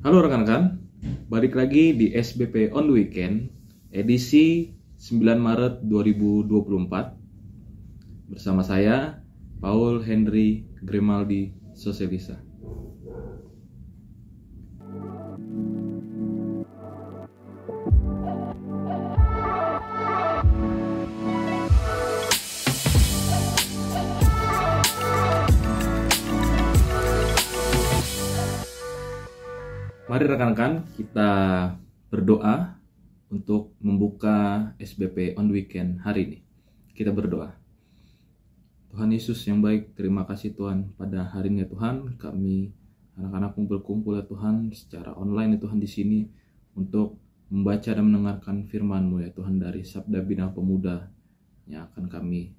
Halo rekan-rekan, balik lagi di SBP on the Weekend edisi 9 Maret 2024 bersama saya Paul Henry Grimaldi Sosialisa. Mari rekan-rekan kita berdoa untuk membuka SBP on Weekend hari ini. Kita berdoa. Tuhan Yesus yang baik, terima kasih Tuhan pada hari ini ya Tuhan. Kami anak-anakmu berkumpul ya Tuhan secara online ya Tuhan di sini untuk membaca dan mendengarkan firman-Mu ya Tuhan dari Sabda Bina Pemuda yang akan kami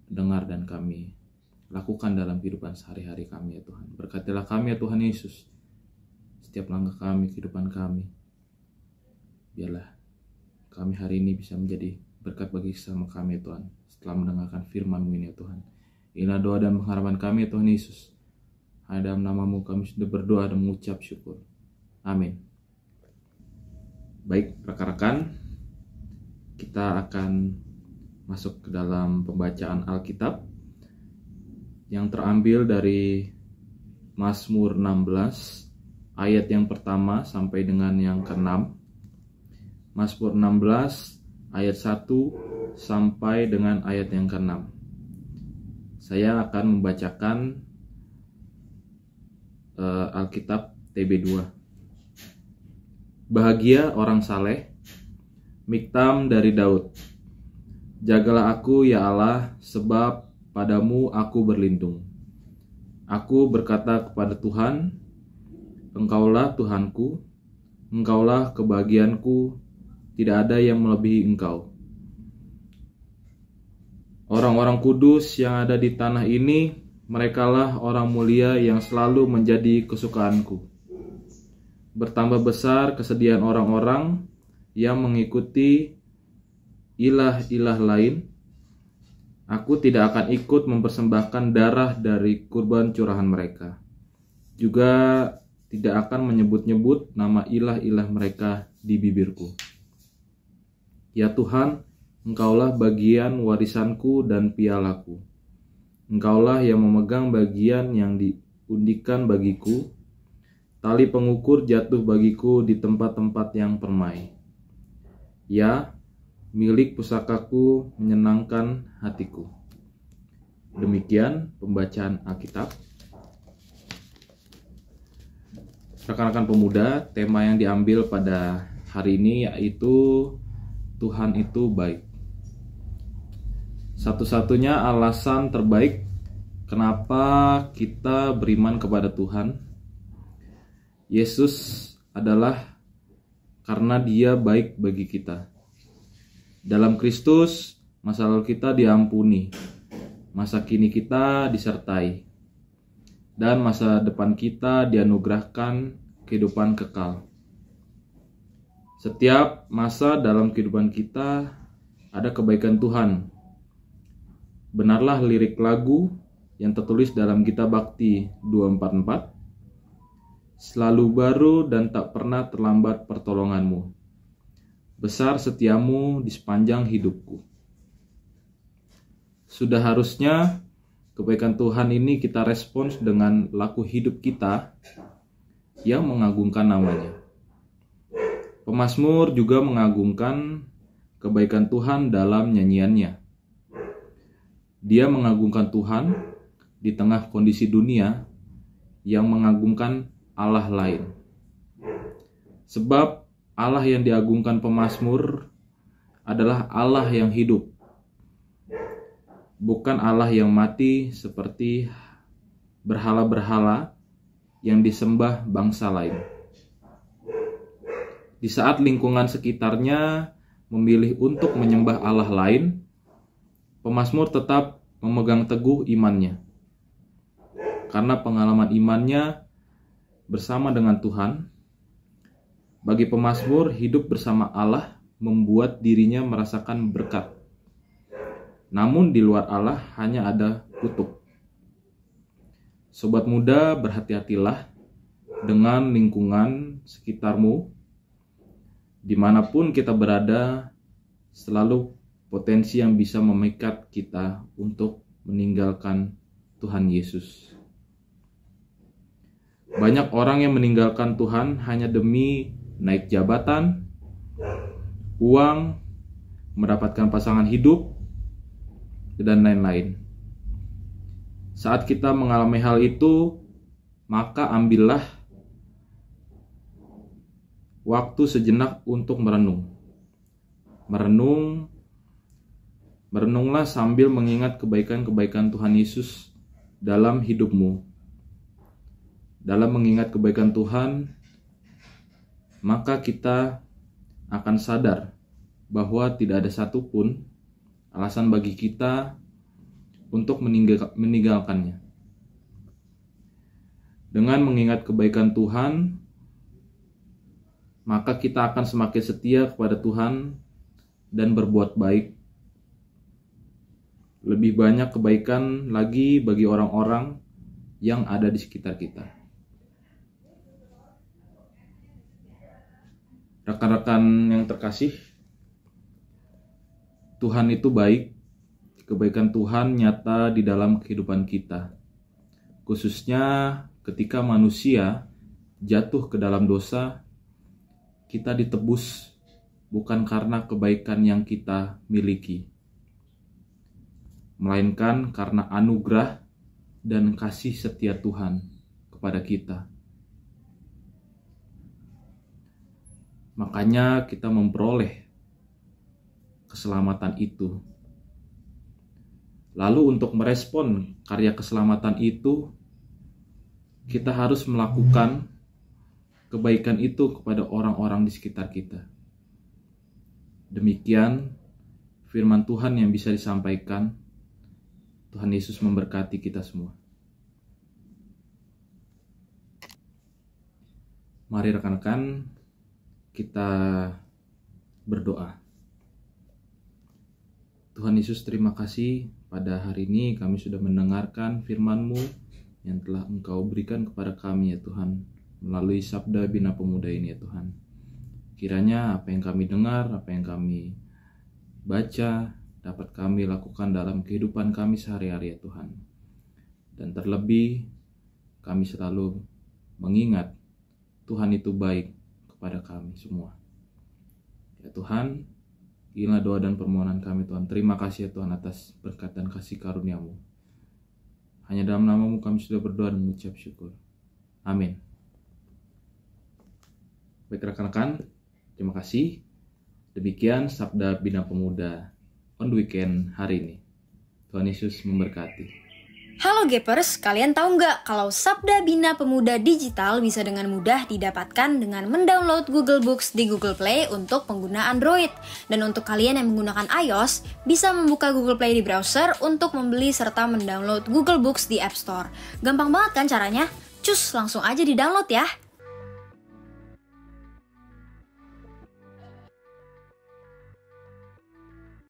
dengar dan kami lakukan dalam kehidupan sehari-hari kami ya Tuhan. Berkatilah kami ya Tuhan Yesus. Setiap langkah kami, kehidupan kami, biarlah kami hari ini bisa menjadi berkat bagi sesama kami ya Tuhan, setelah mendengarkan firman-Mu ini ya Tuhan. Inilah doa dan pengharapan kami ya Tuhan Yesus. Hanya dalam nama-Mu kami sudah berdoa dan mengucap syukur. Amin. Baik rekan-rekan, kita akan masuk ke dalam pembacaan Alkitab yang terambil dari Mazmur 16 ayat yang pertama sampai dengan yang ke-6. Mazmur 16 ayat 1 sampai dengan ayat yang ke-6. Saya akan membacakan Alkitab TB2. Bahagia orang saleh, Miktam dari Daud. Jagalah aku ya Allah, sebab padamu aku berlindung. Aku berkata kepada Tuhan, Engkaulah Tuhanku, Engkaulah kebahagiaanku, tidak ada yang melebihi Engkau. Orang-orang kudus yang ada di tanah ini, merekalah orang mulia yang selalu menjadi kesukaanku. Bertambah besar kesedihan orang-orang yang mengikuti ilah-ilah lain. Aku tidak akan ikut mempersembahkan darah dari kurban curahan mereka. Juga tidak akan menyebut-nyebut nama ilah-ilah mereka di bibirku. Ya Tuhan, Engkaulah bagian warisanku dan pialaku. Engkaulah yang memegang bagian yang diundikan bagiku. Tali pengukur jatuh bagiku di tempat-tempat yang permai. Ya, milik pusakaku menyenangkan hatiku. Demikian pembacaan Alkitab. Rekan-rekan pemuda, tema yang diambil pada hari ini yaitu Tuhan itu baik. Satu-satunya alasan terbaik kenapa kita beriman kepada Tuhan Yesus adalah karena Dia baik bagi kita. Dalam Kristus, masa lalu kita diampuni, masa kini kita disertai, dan masa depan kita dianugerahkan kehidupan kekal. Setiap masa dalam kehidupan kita ada kebaikan Tuhan. Benarlah lirik lagu yang tertulis dalam kitab Bakti 244. Selalu baru dan tak pernah terlambat pertolonganmu. Besar setiamu di sepanjang hidupku. Sudah harusnya kebaikan Tuhan ini kita respons dengan laku hidup kita yang mengagungkan namanya. Pemazmur juga mengagungkan kebaikan Tuhan dalam nyanyiannya. Dia mengagungkan Tuhan di tengah kondisi dunia yang mengagungkan Allah lain. Sebab Allah yang diagungkan pemazmur adalah Allah yang hidup, bukan Allah yang mati seperti berhala-berhala yang disembah bangsa lain. Di saat lingkungan sekitarnya memilih untuk menyembah Allah lain, pemazmur tetap memegang teguh imannya. Karena pengalaman imannya bersama dengan Tuhan, bagi pemazmur hidup bersama Allah membuat dirinya merasakan berkat. Namun di luar Allah hanya ada kutuk. Sobat muda, berhati-hatilah dengan lingkungan sekitarmu. Dimanapun kita berada, selalu potensi yang bisa memikat kita untuk meninggalkan Tuhan Yesus. Banyak orang yang meninggalkan Tuhan hanya demi naik jabatan, uang, mendapatkan pasangan hidup, dan lain-lain. Saat kita mengalami hal itu, maka ambillah waktu sejenak untuk merenung. Merenunglah sambil mengingat kebaikan-kebaikan Tuhan Yesus dalam hidupmu. Dalam mengingat kebaikan Tuhan, maka kita akan sadar bahwa tidak ada satupun alasan bagi kita untuk meninggalkannya. Dengan mengingat kebaikan Tuhan, maka kita akan semakin setia kepada Tuhan dan berbuat baik. Lebih banyak kebaikan lagi bagi orang-orang yang ada di sekitar kita. Rekan-rekan yang terkasih, Tuhan itu baik. Kebaikan Tuhan nyata di dalam kehidupan kita. Khususnya ketika manusia jatuh ke dalam dosa, kita ditebus bukan karena kebaikan yang kita miliki, melainkan karena anugerah dan kasih setia Tuhan kepada kita. Makanya kita memperoleh keselamatan itu. Lalu untuk merespon karya keselamatan itu, kita harus melakukan kebaikan itu kepada orang-orang di sekitar kita. Demikian firman Tuhan yang bisa disampaikan. Tuhan Yesus memberkati kita semua. Mari rekan-rekan, kita berdoa. Tuhan Yesus, terima kasih pada hari ini kami sudah mendengarkan firman-Mu yang telah Engkau berikan kepada kami ya Tuhan, melalui Sabda Bina Pemuda ini ya Tuhan. Kiranya apa yang kami dengar, apa yang kami baca, dapat kami lakukan dalam kehidupan kami sehari-hari ya Tuhan. Dan terlebih, kami selalu mengingat Tuhan itu baik kepada kami semua. Ya Tuhan, inilah doa dan permohonan kami Tuhan. Terima kasih ya Tuhan atas berkat dan kasih karunia-Mu. Hanya dalam nama-Mu kami sudah berdoa dan mengucap syukur. Amin. Baik rekan-rekan, terima kasih. Demikian Sabda Bina Pemuda on Weekend hari ini. Tuhan Yesus memberkati. Halo Gapers, kalian tahu nggak kalau Sabda Bina Pemuda Digital bisa dengan mudah didapatkan dengan mendownload Google Books di Google Play untuk pengguna Android. Dan untuk kalian yang menggunakan iOS, bisa membuka Google Play di browser untuk membeli serta mendownload Google Books di App Store. Gampang banget kan caranya? Cus, langsung aja di-download ya!